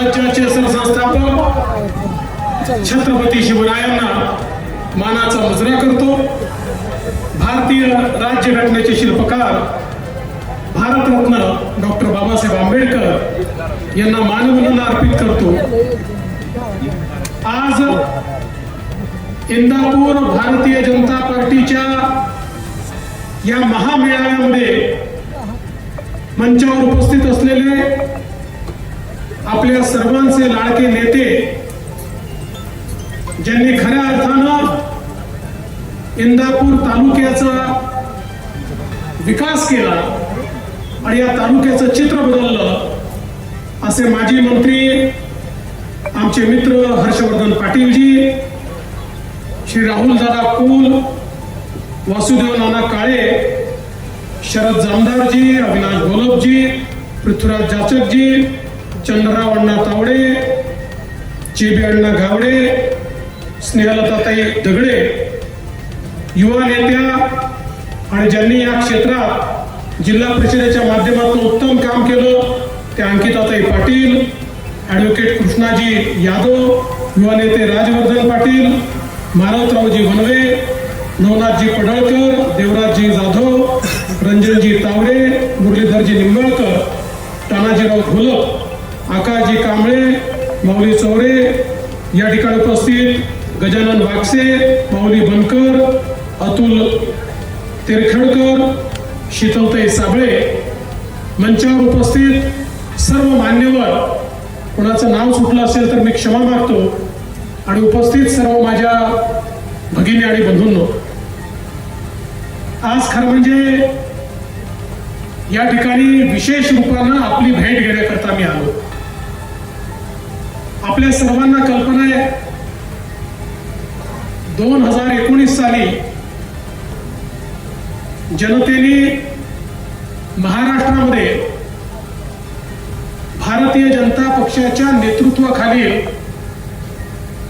स्वराज्याचे सरसंस्थापक छत्रपती शिवरायांना मानाचा मुजरा करतो। भारतीय राज्यघटनेचे शिल्पकार भारतरत्न डॉक्टर बाबासाहेब आंबेडकर यांना मानवंदना अर्पित करतो। आज इंदापूर भारतीय जनता पार्टीच्या या महामेळाव्यामध्ये मंचावर उपस्थित असलेले आपल्या सर्वांचे लाडके नेते, ज्यांनी खऱ्या अर्थानं इंदापूर तालुक्याचा विकास केला आणि या तालुक्याचं चित्र बदललं, असे माजी मंत्री आमचे मित्र हर्षवर्धन पाटीलजी, श्री राहुल दादा कुल, वासुदेव नाना काळे, शरद जामदारजी, अविनाश घोलपजी, पृथ्वीराज जाचकजी, चंद्रराव अण्णा तावडे, चेबी अण्णा गावडे, स्नेहलताताई दगडे, युवा नेत्या आणि ज्यांनी या क्षेत्रात जिल्हा परिषदेच्या माध्यमातून उत्तम काम केलं त्या अंकिताताई पाटील, ॲडव्होकेट कृष्णाजी यादव, युवा नेते राजवर्धन पाटील, मारुतरावजी वनवे, नवनाथजी पडळकर, देवराजजी जाधव, रंजनजी तावडे, मुरलीधरजी निंबाळकर, तानाजीराव घोलप, आकाशजी कांबळे, माऊली चौरे, या ठिकाणी उपस्थित गजानन वागसे, माऊली बनकर, अतुल तेरखडकर, शीतलताई साबळे, मंचावर उपस्थित सर्व मान्यवर, कोणाचं नाव सुटलं असेल तर मी क्षमा मागतो, आणि उपस्थित सर्व माझ्या भगिनी आणि बंधूंनो, आज खरं म्हणजे या ठिकाणी विशेष रूपानं आपली भेट घेण्याकरता मी आलो। आपल्या सर्वांना कल्पना आहे 2019 साली जनतेने महाराष्ट्रामध्ये भारतीय जनता पक्षाच्या नेतृत्वाखालील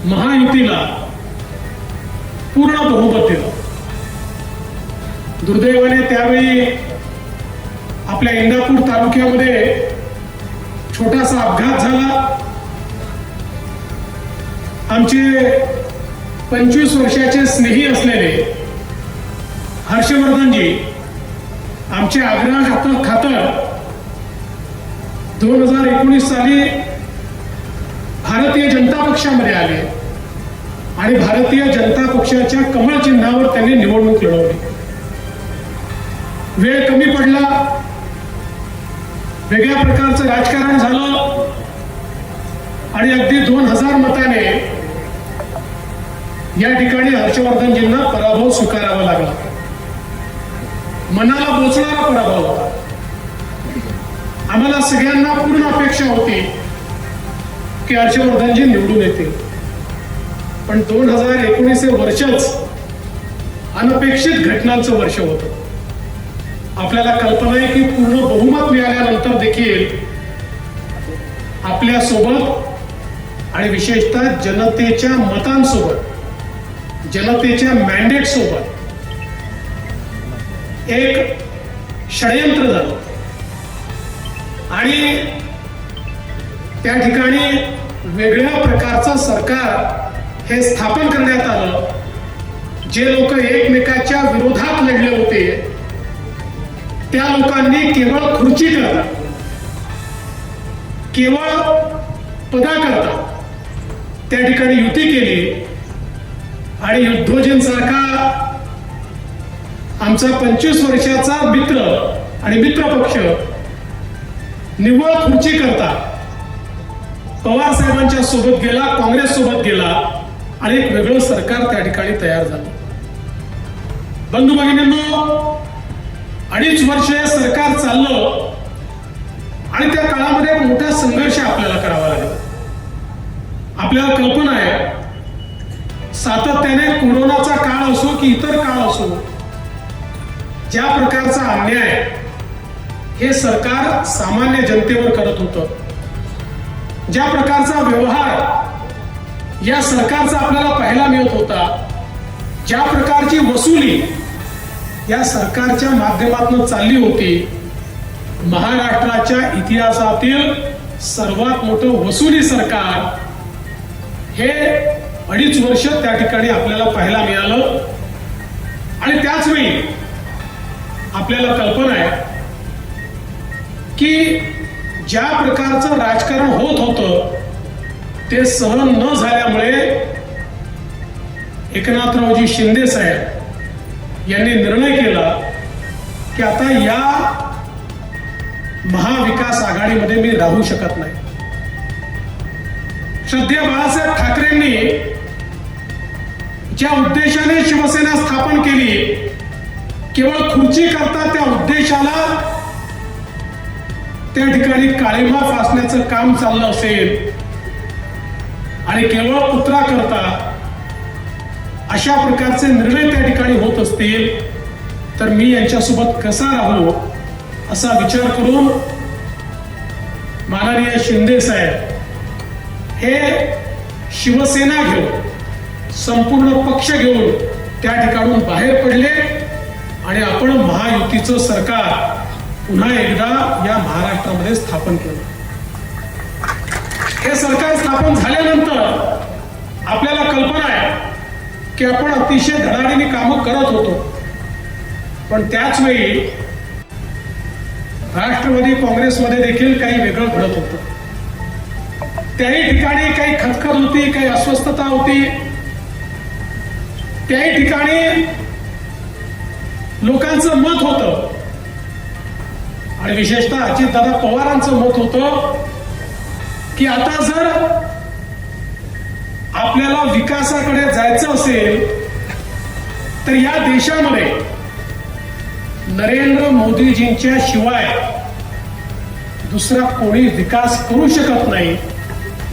महायुतीला पूर्ण बहुमत दिलं। दुर्दैवाने त्यावेळी आपल्या इंदापूर तालुक्यामध्ये छोटासा अपघात झाला। आमचे 25 वर्षाचे स्नेही असलेले हर्षवर्धनजी आमचे आग्रह खातर 2019 साली भारतीय जनता पक्षामध्ये आले आणि भारतीय जनता पक्षाच्या कमळ चिन्हावर त्यांनी निवडणूक लढवली। वेळ कमी पडला, वेगळ्या प्रकारचं राजकारण झालं आणि अगदी 2000 मताने या ठिकाणी हर्षवर्धनजींना पराभव स्वीकारावा लागला। मनाला बोचणारा पराभव होता। आम्हाला सगळ्यांना पूर्ण अपेक्षा होती की हर्षवर्धनजी निवडून येतील, पण 2019 हे वर्षच अनपेक्षित घटनांचं वर्ष होतं। आपल्याला कल्पना आहे की पूर्ण बहुमत मिळाल्यानंतर देखील आपल्या सोबत आणि विशेषतः जनतेच्या मतांसोबत, जनतेच्या मॅन्डेट सोबत एक षडयंत्र झालं आणि त्या ठिकाणी वेगळ्या प्रकारचं सरकार हे स्थापन करण्यात आलं। जे लोक एकमेकाच्या विरोधात लढले होते त्या लोकांनी केवळ खुर्ची करता, केवळ पदाकरता त्या ठिकाणी युती केली आणि युद्धोजींसारखा आमचा 25 वर्षाचा मित्र आणि मित्रपक्ष निव्वळ खुर्ची करता पवार साहेबांच्या सोबत गेला, काँग्रेस सोबत गेला आणि एक वेगळं सरकार त्या ठिकाणी तयार झालं। बंधू भगिनींनो, 2.5 वर्ष हे सरकार चाललं आणि त्या काळामध्ये एक मोठा संघर्ष आपल्याला करावा लागला। आपल्याला कल्पना आहे सातत्याने कोरोनाचा काळ असो की इतर काळ असो, ज्या प्रकारचा अन्याय हे सरकार सामान्य जनतेवर करत होतं, ज्या प्रकारचा व्यवहार या सरकारचा आपल्याला पाहायला मिळत होता, ज्या प्रकारची वसुली या सरकारच्या माध्यमातून चालली होती, महाराष्ट्राच्या इतिहासातील सर्वात मोठं वसुली सरकार हे 2.5 वर्ष त्या ठिकाणी आपल्याला पाहायला मिळालं. आणि त्याच वेळी आपल्याला कल्पना आहे की ज्या प्रकारचं राजकारण होत होतं ते सहन न झाल्यामुळे एकनाथरावजी शिंदे साहेब यांनी निर्णय केला की आता या महाविकास आघाडीमध्ये मी राहू शकत नाही. श्रद्धेय बाळासाहेब ठाकरेंनी ज्या उद्देशाने शिवसेना स्थापन केली, केवळ खुर्ची करता त्या उद्देशाला त्या ठिकाणी काळिमा फासण्याचं काम चाललं असेल आणि केवळ पुत्रा करता अशा प्रकारचे निर्णय त्या ठिकाणी होत असतील तर मी यांच्यासोबत कसा राहू असा विचार करून माननीय शिंदे साहेब हे शिवसेना घेऊन संपूर्ण पक्ष घेऊन त्या ठिकाणून बाहेर पडले आणि आपण महायुतीचं सरकार पुन्हा एकदा या महाराष्ट्रामध्ये स्थापन केलं. हे सरकार स्थापन झाल्यानंतर आपल्याला कल्पना आहे की आपण अतिशय धडाडीने कामं करत होतो, पण त्याच वेळी राष्ट्रवादी काँग्रेसमध्ये देखील काही वेगळं घडत होतं. त्याही ठिकाणी काही खतखत होती, काही अस्वस्थता होती. त्याही ठिकाणी लोकांचं मत होतं आणि विशेषतः अजितदादा पवारांचं मत होतं की आता जर आपल्याला विकासाकडे जायचं असेल तर या देशामध्ये नरेंद्र मोदीजींच्या शिवाय दुसरा कोणी विकास करू शकत नाही.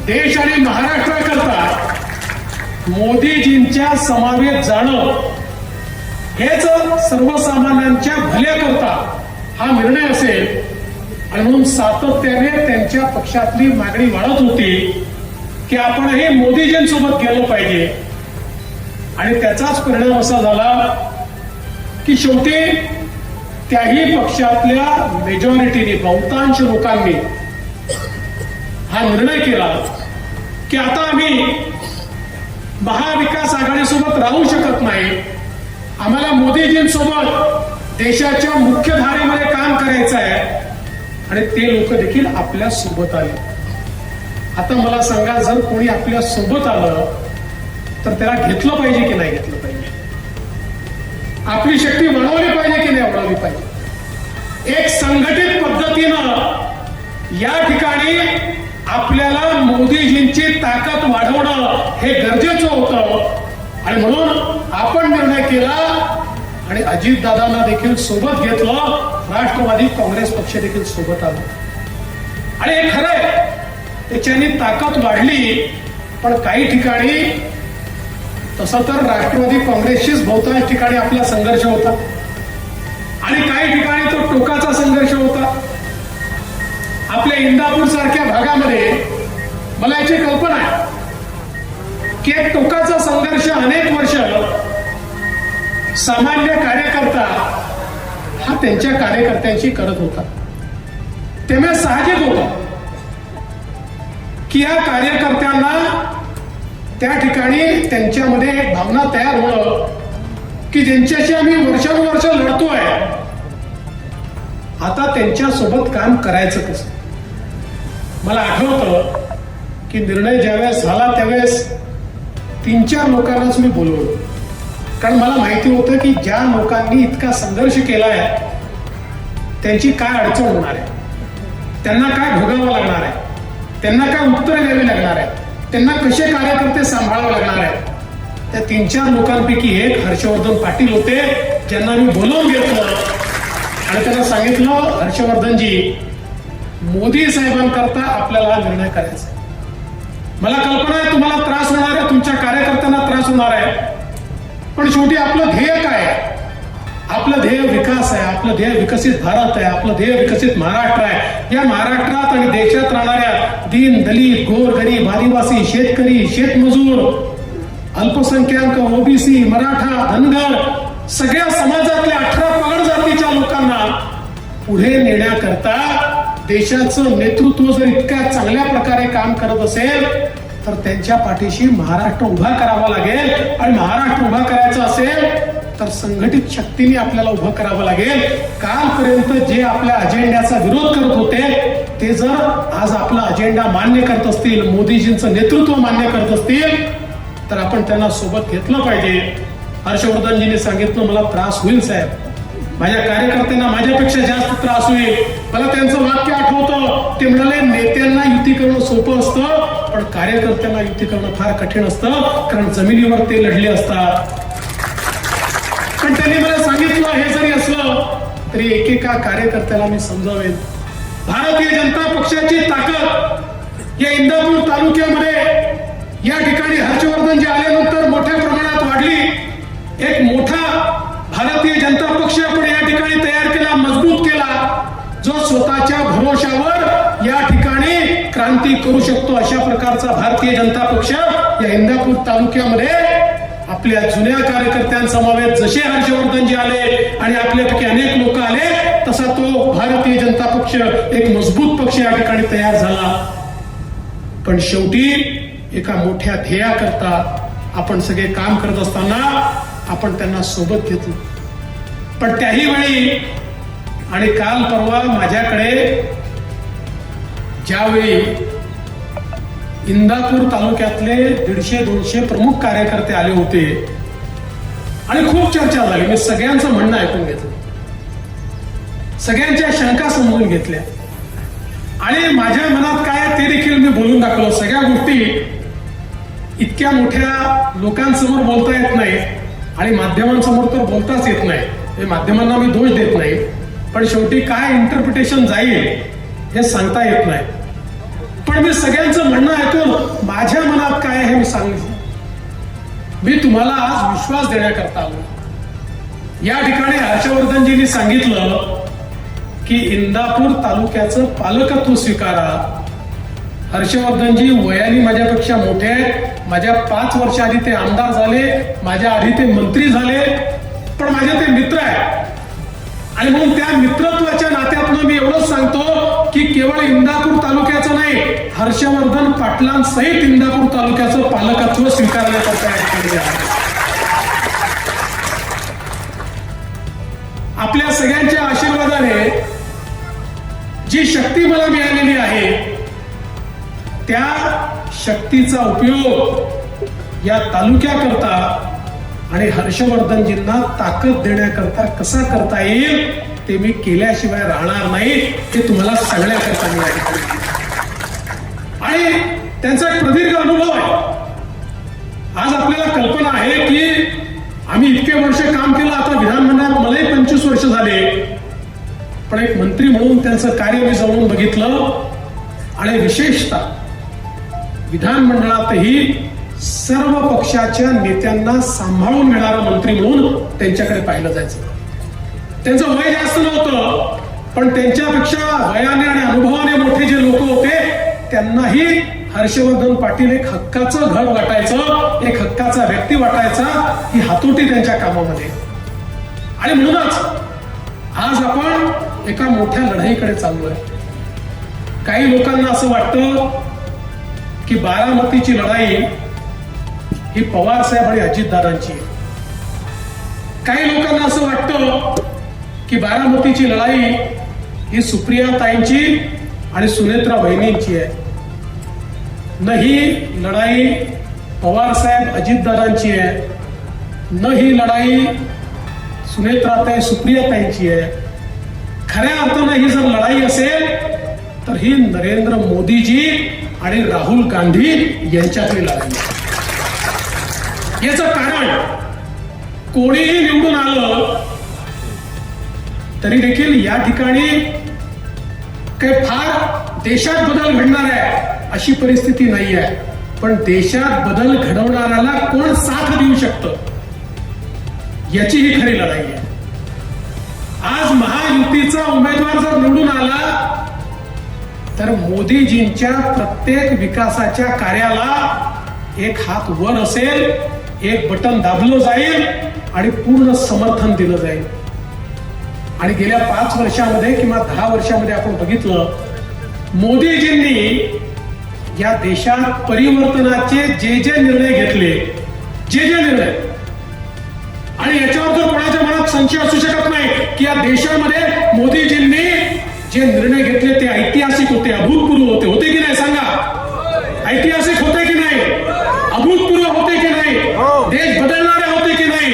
देश आणि महाराष्ट्राकरता मोदीजींच्या समवेत जाणं हेच सर्वसामान्यांच्या भल्याकरता हा निर्णय असेल. आणि म्हणून सातत्याने त्यांच्या पक्षातली मागणी वाढत होती की आपणही मोदीजींसोबत गेलो पाहिजे. आणि त्याचाच परिणाम असा झाला की शेवटी त्याही पक्षातल्या मेजॉरिटीने बहुतांश लोकांनी हा निर्णय केला की आता आम्ही महाविकास आघाडीसोबत राहू शकत नाही, आम्हाला मोदीजींसोबत देशाच्या मुख्य धारेमध्ये काम करायचं आहे. आणि ते लोक देखील आपल्या सोबत आले. आता मला सांगा, जर कोणी आपल्या सोबत आलं तर त्याला घेतलं पाहिजे की नाही घेतलं पाहिजे? आपली शक्ती वाढवली पाहिजे की नाही वाढवली पाहिजे? एक संघटित पद्धतीनं या ठिकाणी आपल्याला मोदीजींची ताकद वाढवणं हे गरजेचं होतं. आणि म्हणून आपण निर्णय केला आणि अजितदादांना देखील सोबत घेतलं, राष्ट्रवादी काँग्रेस पक्ष देखील सोबत आला. आणि हे खरंय, त्याच्याने ताकद वाढली. पण काही ठिकाणी तसं तर राष्ट्रवादी काँग्रेसशीच बहुतांश ठिकाणी आपला संघर्ष होता आणि काही ठिकाणी तो टोकाचा संघर्ष होता. आपल्या इंदापूर सारख्या भागामध्ये मला याची कल्पना आहे की एक टोकाचा संघर्ष अनेक वर्ष सामान्य कार्यकर्ता हा त्यांच्या कार्यकर्त्यांशी करत होता. त्यामुळे साहजिक होतं की या कार्यकर्त्यांना त्या ठिकाणी त्यांच्यामध्ये एक भावना तयार होणं की ज्यांच्याशी आम्ही वर्षानुवर्ष लढतोय, आता त्यांच्यासोबत काम करायचं कसं. मला आठवतं की निर्णय ज्यावेळेस झाला त्यावेळेस 3-4 लोकांनाच मी बोलवलं, कारण मला माहिती होतं की ज्या लोकांनी इतका संघर्ष केलाय त्यांची काय अडचण होणार आहे, त्यांना काय भोगावं लागणार आहे, त्यांना काय उत्तरं द्यावी लागणार आहे, त्यांना कसे कार्यकर्ते सांभाळावे लागणार आहेत. त्या 3-4 लोकांपैकी एक हर्षवर्धन पाटील होते, ज्यांना मी बोलवून घेतलं आणि त्यांना सांगितलं, हर्षवर्धनजी, मोदी साहेबांकरता आपल्याला हा निर्णय करायचा. मला कल्पना आहे तुम्हाला त्रास होणार आहे, तुमच्या कार्यकर्त्यांना त्रास होणार आहे, पण शेवटी आपलं ध्येय काय आहे? आपलं ध्येय विकास आहे, आपलं ध्येय विकसित भारत आहे, आपलं ध्येय विकसित महाराष्ट्र आहे. या महाराष्ट्रात आणि देशात राहणाऱ्या दीन, दलित, गोरगरीब, आदिवासी, शेतकरी, शेतमजूर, अल्पसंख्याक, ओबीसी, मराठा, धनगर, सगळ्या समाजातल्या 18 पगड जातीच्या लोकांना पुढे नेण्याकरता देशाचं नेतृत्व जर इतक्या चांगल्या प्रकारे काम करत असेल तर त्यांच्या पाठीशी महाराष्ट्र उभा करावा लागेल. आणि महाराष्ट्र उभा करायचा असेल तर संघटित शक्तीने आपल्याला उभं करावं लागेल. कालपर्यंत जे आपल्या अजेंड्याचा विरोध करत होते ते जर आज आपला अजेंडा मान्य करत असतील, मोदीजींचं नेतृत्व मान्य करत असतील तर आपण त्यांना सोबत घेतलं पाहिजे. हर्षवर्धनजींनी सांगितलं मला त्रास होईल साहेब, माझ्या कार्यकर्त्यांना माझ्यापेक्षा जास्त त्रास होईल. मला त्यांचं वाक्य आठवतं, ते म्हणाले नेत्यांना युती करणं सोपं असतं पण कार्यकर्त्यांना युती करणं फार कठीण असतं, कारण जमिनीवर ते लढले असतात. पण त्यांनी मला सांगितलं हे जरी असलं तरी एकेका कार्यकर्त्याला मी समजावेन. भारतीय जनता पक्षाची ताकद या इंदापूर तालुक्यामध्ये या ठिकाणी हर्षवर्धनजी आल्यानंतर मोठ्या प्रमाणात वाढली. एक मोठा भारतीय जनता पक्ष आपण या ठिकाणी तयार केला, मजबूत केला, जो स्वतःच्या भरोशावर या ठिकाणी क्रांती करू शकतो. अशा प्रकारचा भारतीय जनता पक्ष या इंदापूर तालुक्यामध्ये आपल्या जुन्या कार्यकर्त्यांसमवेत जसे हर्षवर्धनजी आले आणि आपल्यापैकी अनेक लोक आले तसा तो भारतीय जनता पक्ष एक मजबूत पक्ष या ठिकाणी तयार झाला. पण शेवटी एका मोठ्या ध्येयाकरता आपण सगळे काम करत असताना आपण त्यांना सोबत घेतलं. पण त्याही वेळी आणि काल परवा माझ्याकडे ज्यावेळी इंदापूर तालुक्यातले 150-200 प्रमुख कार्यकर्ते आले होते आणि खूप चर्चा झाली, मी सगळ्यांचं म्हणणं ऐकून घेतलं, सगळ्यांच्या शंका समजून घेतल्या आणि माझ्या मनात काय ते देखील मी बोलून दाखवलं. सगळ्या गोष्टी इतक्या मोठ्या लोकांसमोर बोलता येत नाही आणि माध्यमांसमोर तर बोलताच येत नाही. माध्यमांना मी दोष देत नाही, पण शेवटी काय इंटरप्रिटेशन जाईल हे सांगता येत नाही. पण मी सगळ्यांचं म्हणणं ऐकून माझ्या मनात काय आहे हे मी सांगितलं. मी तुम्हाला आज विश्वास देण्याकरता आलो. या ठिकाणी हर्षवर्धनजींनी सांगितलं की इंदापूर तालुक्याचं पालकत्व स्वीकारा. हर्षवर्धनजी वयाने माझ्यापेक्षा मोठे आहेत, माझ्या 5 वर्ष आधी ते आमदार झाले, माझ्या आधी ते मंत्री झाले, पण माझे ते मित्र आहेत. आणि म्हणून त्या मित्रत्वाच्या नात्यातून मी एवढंच सांगतो की केवळ इंदापूर तालुक्याचं नाही, हर्षवर्धन पाटलांसहित इंदापूर तालुक्याचं पालकत्व स्वीकारण्याकरता आपल्या सगळ्यांच्या आशीर्वादाने जी शक्ती मला मिळालेली आहे त्या शक्तीचा उपयोग या तालुक्याकरता आणि हर्षवर्धनजींना ताकद देण्याकरता कसा करता येईल ते मी केल्याशिवाय राहणार नाही, हे तुम्हाला सांगण्याकरता मी आणि त्यांचा एक प्रदीर्घ अनुभव आहे. आज आपल्याला कल्पना आहे की आम्ही इतके वर्ष काम केलं, आता विधानमंडळात मलाही 25 वर्ष झाले, पण एक मंत्री म्हणून त्यांचं कार्य मी जाऊन बघितलं आणि विशेषतः विधानमंडळातही सर्व पक्षाच्या नेत्यांना सांभाळून घेणारा मंत्री म्हणून त्यांच्याकडे पाहिलं जायचं. त्यांचं वय जास्त नव्हतं, पण त्यांच्यापेक्षा वयाने आणि अनुभवाने मोठे जे लोक होते त्यांनाही हर्षवर्धन पाटील एक हक्काचं घर वाटायचं, एक हक्काचा व्यक्ती वाटायचा, ही हातोटी त्यांच्या कामामध्ये. आणि म्हणूनच आज आपण एका मोठ्या लढाईकडे चाललोय. काही लोकांना असं वाटतं की बारामतीची लढाई ही पवार साहेब आणि अजितदादांची आहे. काही लोकांना असं वाटतं की बारामतीची लढाई ही सुप्रियाताईंची आणि सुनेत्रा बहिणींची आहे. न ही लढाई पवार साहेब अजितदादांची आहे, न ही लढाई सुनेत्राताई सुप्रियाताईंची आहे. खऱ्या अर्थानं ही जर लढाई असेल तर ही नरेंद्र मोदीजी आणि राहुल गांधी यांच्यातली लढाई. याचं कारण कोणीही निवडून आलं तरी देखील या ठिकाणी काही फार देशात बदल घडणार आहे अशी परिस्थिती नाही आहे, पण देशात बदल घडवणाऱ्याला कोण साथ देऊ शकतं याची ही खरी लढाई आहे. आज महायुतीचा उमेदवार जर निवडून आला तर मोदीजींच्या प्रत्येक विकासाच्या कार्याला एक हात वर असेल, एक बटन दाबलं जाईल आणि पूर्ण समर्थन दिलं जाईल. आणि गेल्या 5 वर्षामध्ये किंवा 10 वर्षामध्ये आपण बघितलं मोदीजींनी या देशात परिवर्तनाचे जे निर्णय घेतले, जे निर्णय, आणि याच्यावर जर कोणाच्या मनात संशय असू शकत नाही की या देशामध्ये मोदीजींनी जे निर्णय घेतले ते ऐतिहासिक होते, अभूतपूर्व होते की नाही? सांगा, ऐतिहासिक होते की नाही? अभूतपूर्व होते की नाही? देश बदलणारे होते की नाही?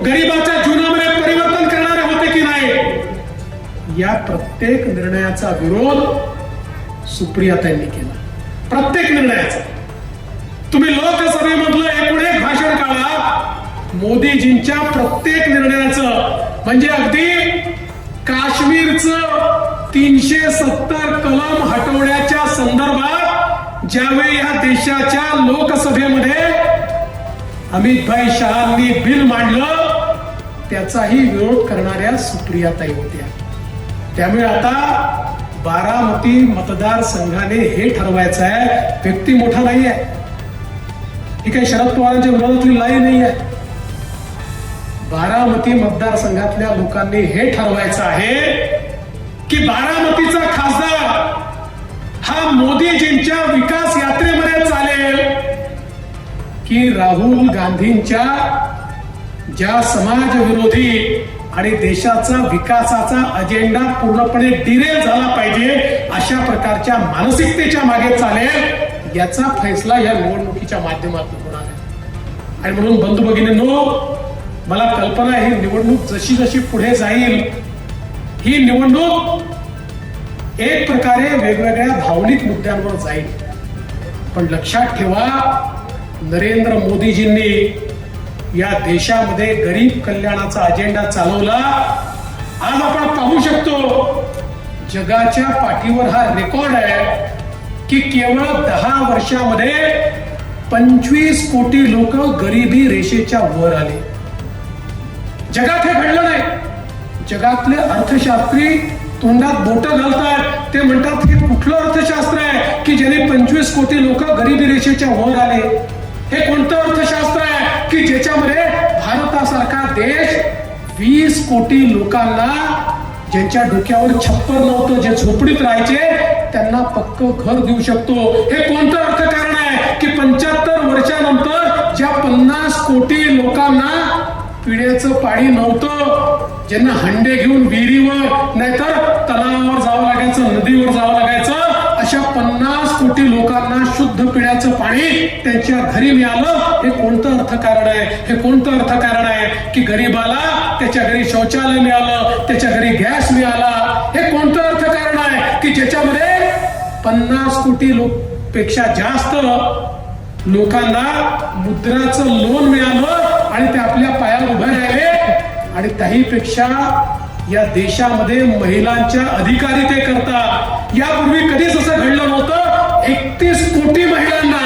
गरिबाच्या जीवनामध्ये परिवर्तन करणारे होते की नाही? या प्रत्येक निर्णयाचा विरोध सुप्रियाताईंनी केला, प्रत्येक निर्णयाचा. तुम्ही लोकसभेमधलं एकूण एक भाषण काढा, मोदीजींच्या प्रत्येक निर्णयाचं, म्हणजे अगदी काश्मीरचं 370 कलम हटवण्याच्या संदर्भात ज्यावेळी या देशाच्या लोकसभेमध्ये अमित भाई शहांनी बिल मांडलं, त्याचाही विरोध करणाऱ्या सुप्रियाताई होत्या. त्यामुळे आता बारामती मतदारसंघाने हे ठरवायचं आहे, व्यक्ती मोठा नाही आहे, ही काही शरद पवारांच्या विरोधातली लढाई नाही आहे. बारामती मतदारसंघातल्या लोकांनी हे ठरवायचं आहे की बारामतीचा खासदार हा मोदीजींच्या विकास यात्रेमध्ये चालेल की राहुल गांधींच्या ज्या समाज विरोधी आणि देशाचा विकासाचा अजेंडा पूर्णपणे डिरेल झाला पाहिजे अशा प्रकारच्या मानसिकतेच्या मागे चालेल, याचा फैसला या निवडणुकीच्या माध्यमातून होणार आहे. आणि म्हणून बंधू भगिनींनो, मला कल्पना ही निवडणूक जशी जशी पुढे जाईल, ही निवडणूक एक प्रकारे वेगवेगळ्या भावनिक मुद्द्यांवर जाईल. पण लक्षात ठेवा, नरेंद्र मोदीजींनी या देशामध्ये गरीब कल्याणाचा अजेंडा चालवला. आज आपण पाहू शकतो, जगाच्या पाठीवर हा रेकॉर्ड आहे की केवळ 10 वर्षामध्ये 25 कोटी लोक गरिबी रेषेच्या वर आले. जगात हे घडलं नाही. जगातले अर्थशास्त्री तोंडात बोटं घालतात, ते म्हणतात हे कुठलं अर्थशास्त्र आहे की ज्याने 25 कोटी लोक गरिबी रेषेच्या वर आले? हे कोणतं अर्थशास्त्र आहे की ज्याच्यामध्ये भारतासारखा देश 20 कोटी लोकांना, ज्यांच्या डोक्यावर छप्पर नव्हतं, जे झोपडीत राहायचे, त्यांना पक्क घर देऊ शकतो? हे कोणतं अर्थकारण आहे की 75 वर्षानंतर ज्या 50 कोटी लोकांना पिण्याचं पाणी नव्हतं, ज्यांना हंडे घेऊन विहिरीवर नाहीतर तलावावर जावं लागायचं, नदीवर जावं लागायचं, अशा 50 कोटी लोकांना शुद्ध पिण्याचं पाणी त्यांच्या घरी मिळालं? हे कोणतं अर्थकारण आहे? हे कोणतं अर्थकारण आहे की गरीबाला त्याच्या घरी शौचालय मिळालं, त्याच्या घरी गॅस मिळाला? हे कोणतं अर्थकारण आहे की ज्याच्यामध्ये 50 कोटी पेक्षा जास्त लोकांना मुद्राचं लोन मिळालं आणि ते आपल्या पायावर उभे राहिले? आणि त्याहीपेक्षा या देशामध्ये महिलांच्या अधिकारिते करता यापूर्वी कधीच असं घडलं नव्हतं. 31 कोटी महिलांना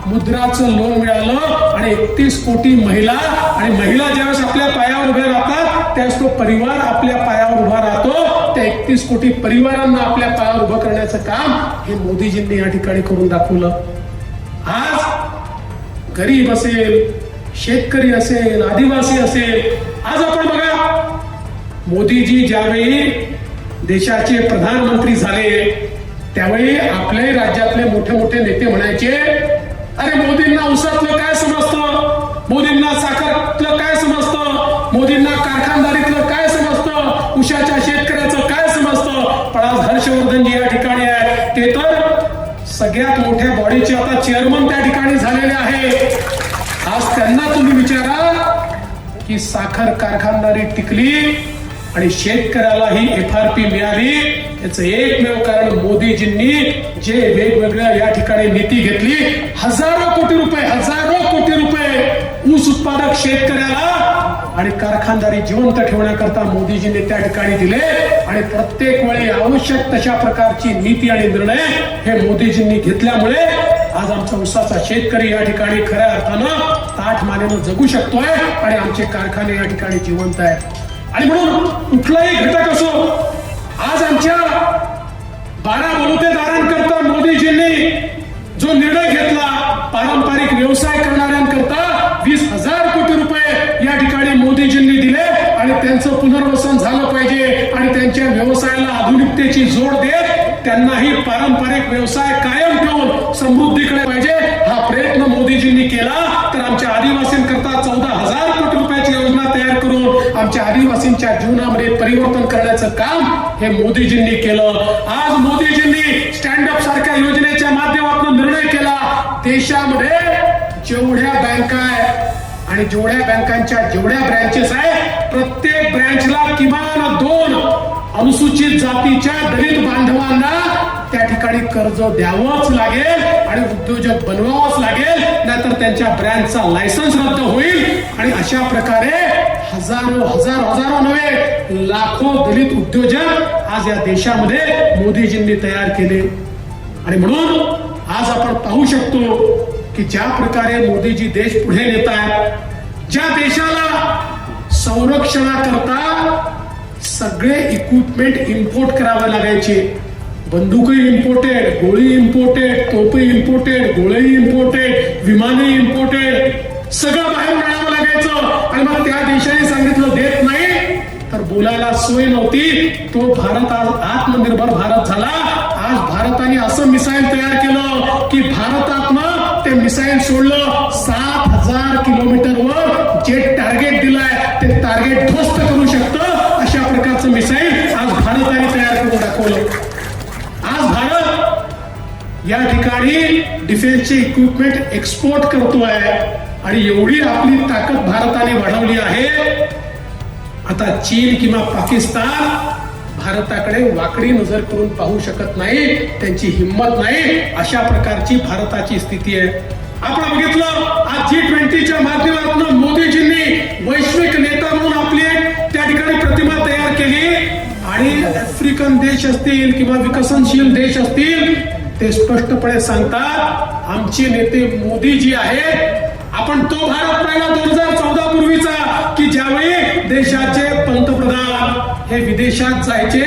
मुद्राचं लोन मिळालं आणि 31 कोटी महिला, आणि महिला ज्यावेळेस आपल्या पायावर उभ्या राहतात त्यावेळेस तो परिवार आपल्या पायावर उभा राहतो. त्या 31 कोटी परिवारांना आपल्या पायावर उभं करण्याचं काम हे मोदीजींनी या ठिकाणी करून दाखवलं. आज गरीब असेल, शेतकरी असेल, आदिवासी असेल, आज आपण बघा, मोदीजी ज्यावेळी देशाचे प्रधानमंत्री झाले त्यावेळी आपल्याही राज्यातले मोठे मोठे नेते म्हणायचे, अरे मोदींना ऊसातलं काय समजतं, मोदींना साखरातलं काय समजतं, मोदींना कारखानदारीतलं काय समजतं, ऊसाच्या शेतकऱ्याचं काय समजतं. पण आज हर्षवर्धनजी या ठिकाणी आहे, ते तर सगळ्यात मोठ्या बॉडीचे आता चेअरमन त्या ठिकाणी झालेले आहे. आज त्यांना तुम्ही विचारा की साखर कारखानदारी टिकली आणि शेतकऱ्यालाही FRP मिळाली, याचं एकमेव कारण मोदीजींनी जे वेगवेगळ्या या ठिकाणी नीती घेतली. हजारो कोटी रुपये ऊस उत्पादक शेतकऱ्याला आणि कारखानदारी जिवंत ठेवण्याकरता मोदीजींनी त्या ठिकाणी दिले. आणि प्रत्येक वेळी आवश्यक तशा प्रकारची नीती आणि निर्णय हे मोदीजींनी घेतल्यामुळे आज आमचा ऊसाचा शेतकरी या ठिकाणी खऱ्या अर्थानं ताठ मानेनं जगू शकतोय आणि आमचे कारखाने या ठिकाणी जिवंत आहेत. आणि म्हणून कुठलाही घटक असो, आज आमच्या 12 बलुतेदारांकरता मोदीजींनी जो निर्णय घेतला, पारंपरिक व्यवसाय करणाऱ्यांकरता 20,000 कोटी रुपये या ठिकाणी मोदीजींनी दिले आणि त्यांचं पुनर्वसन झालं पाहिजे आणि त्यांच्या व्यवसायाला आधुनिकतेची जोड देत त्यांनाही पारंपरिक व्यवसाय कायम ठेवून समृद्धीकडे पाहिजे हा प्रयत्न मोदीजींनी केला. तर आमच्या आदिवासींकरता 14,000 कोटी रुपयाची योजना तयार करून आमच्या आदिवासींच्या जीवनामध्ये परिवर्तन करण्याचं काम हे मोदीजींनी केलं. आज मोदीजींनी स्टँड अप सारख्या योजनेच्या माध्यमातून निर्णय केला. देशामध्ये जेवढ्या बँका आहेत आणि जेवढ्या बँकांच्या जेवढ्या ब्रँचेस आहेत प्रत्येक ब्रँचला किमान 2 अनुसूचित जातीच्या दलित बांधवांना त्या ठिकाणी कर्ज द्यावंच लागेल आणि उद्योजक बनवावंच लागेल, नाहीतर त्यांच्या ब्रँचचा लायसन्स रद्द होईल. आणि अशा प्रकारे हजारो नव्हे लाखो दलित उद्योजक आज या देशामध्ये मोदीजींनी तयार केले. आणि म्हणून आज आपण पाहू शकतो की ज्या प्रकारे मोदीजी देश पुढे नेत आहेत, ज्या देशाला संरक्षणाकरता सगळे इक्विपमेंट इम्पोर्ट करावे लागायचे, बंदुकही इम्पोर्टेड, गोळी इम्पोर्टेड, तोपही इम्पोर्टेड, गोळी इम्पोर्टेड, विमाने इम्पोर्टेड, सगळं बाहेर आणावं लागायचं. आणि मग त्या देशाने सांगितलं देत नाही तर बोलायला सोय नव्हती. तो भारत आज आत्मनिर्भर भारत झाला. आज भारताने असं मिसाईल तयार केलं की भारतातनं ते मिसाईल सोडलं 7,000 किलोमीटरवर जे टार्गेट दिलाय ते टार्गेट ध्वस्त करू शकतं. अशा प्रकारचं मिसाईल आज भारताने तयार करून दाखवलं. आज भारत या ठिकाणी डिफेन्सचे इक्विपमेंट एक्सपोर्ट करतोय आणि एवढी आपली ताकद भारताने वाढवली आहे. आता चीन किंवा पाकिस्तान भारताकडे वाकडी नजर करून पाहू शकत नाही, त्यांची हिंमत नाही. अशा प्रकारची भारताची स्थिती आहे. आपण बघितलं आज G20च्या माध्यमातून मोदीजींनी वैश्विक नेता म्हणून आपली त्या ठिकाणी प्रतिमा तयार केली. आणि आफ्रिकन देश असतील किंवा विकसनशील देश असतील ते स्पष्टपणे सांगतात आमचे नेते मोदीजी आहेत. आपण तो भारत पाहिला 2014 पूर्वीचा की ज्यावेळी देशाचे पंतप्रधान हे विदेशात जायचे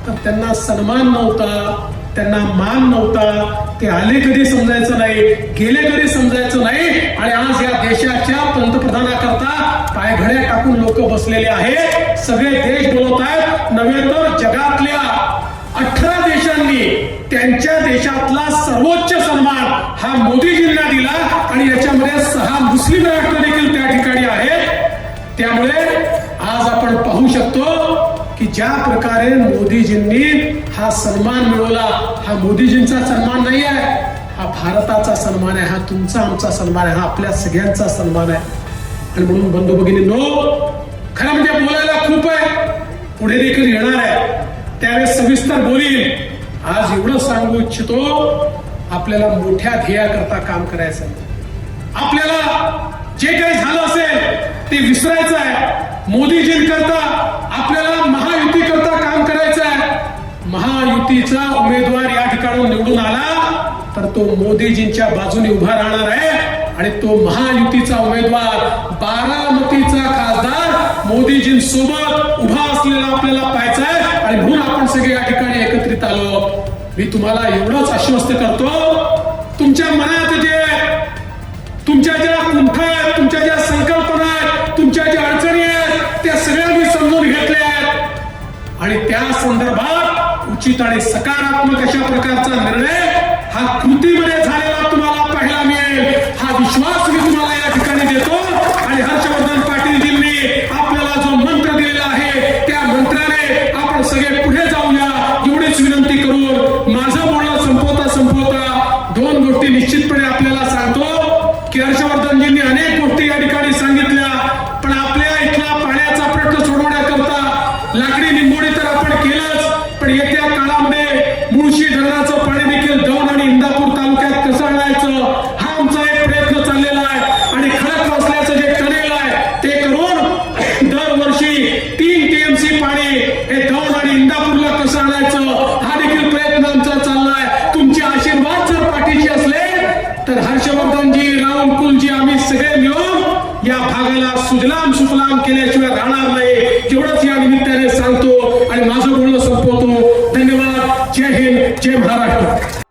तर त्यांना सन्मान नव्हता, त्यांना मान नव्हता, ते आले कधी समजायचं नाही, गेले कधी समजायचं नाही. आणि आज या देशाच्या पंतप्रधानाकरता पायघड्या टाकून लोक बसलेले आहेत. सगळे देश बोलत आहेत. नव्हे तर जगातल्या 18 देशांनी त्यांच्या देशातला सर्वोच्च सन्मान हा मोदीजींना दिला आणि याच्यामध्ये 6 मुस्लिम राष्ट्र देखील त्या ठिकाणी आहेत. त्यामुळे आज आपण पाहू शकतो की ज्या प्रकारे मोदीजींनी हा सन्मान मिळवला, हा मोदीजींचा सन्मान नाही आहे, हा भारताचा सन्मान आहे, हा तुमचा आमचा सन्मान आहे, हा आपल्या सगळ्यांचा सन्मान आहे. आणि म्हणून बंधू भगिनींनो, खरं म्हणजे बोलायला खूप आहे, पुढे देखील येणार आहे, त्यावेळेस सविस्तर बोलील. आज एवढं सांगू इच्छितो आपल्याला मोठ्या ध्येयाकरता काम करायचं आहे. आपल्याला जे काही झालं असेल ते विसरायचं आहे. मोदीजींकरता आपल्याला महायुतीकरता काम करायचं आहे. महायुतीचा उमेदवार या ठिकाणी निवडून आला तर तो मोदीजींच्या बाजूने उभा राहणार आहे. आणि तो महायुतीचा उमेदवार बारामतीचा खासदार मोदीजींसोबत उभा असलेला आपल्याला पाहायचा आहे. आणि म्हणून आपण सगळे या ठिकाणी एकत्रित आलो. मी तुम्हाला एवढंच आश्वस्त करतो, तुमच्या मनात जे तुमच्या ज्या कुंठा आहेत, तुमच्या ज्या संकल्पना आहेत, तुमच्या ज्या अडचणी आहेत त्या सगळ्या मी समजून घेतल्या आहेत. आणि त्या संदर्भात उचित आणि सकारात्मक अशा प्रकारचा निर्णय हा कृतीमध्ये झालेला तुम्हाला पाहायला मिळेल. हा विश्वास मी तुम्हाला या ठिकाणी देतो. आणि हर्षवर्धन पाटीलजींनी आपल्याला जो मंत्र दिलेला आहे त्या मंत्राने आपण सगळे पुढे जाऊया एवढीच विनंती करून माझं बोलणं संपवता 2 गोष्टी निश्चितपणे आपल्याला सांगतो की हर्षवर्धनजींनी अनेक गोष्टी या ठिकाणी सांगितल्या, पण आपल्या इथला पाण्याचा प्रश्न सोडवण्याकरता लाकडी निंबोडी तर आपण केलंच, पण येत्या काळामध्ये मुळशी धरणाचं पाणी देखील दौंड आणि इंदापूर तालुक्यात कसं आणायचं हा आमचा एक प्रयत्न चाललेला आहे. आणि खडक वाचल्याचं जे टनेल आहे ते करून दरवर्षी 3 TMC पाणी हे दौंड आणि इंदापूरला कसं आणायचं हा देखील प्रयत्न आमचा चाललाय. तुमचे आशीर्वाद जर पाठीशी असले तर हर्षवर्धनजी, राहुल कुलजी, आम्ही सगळे मिळून या भागाला सुजलाम सुफलाम केल्याशिवाय राहणार नाही एवढंच या निमित्ताने सांगतो आणि माझं बोलणं संपवतो. धन्यवाद. जय हिंद, जय महाराष्ट्र.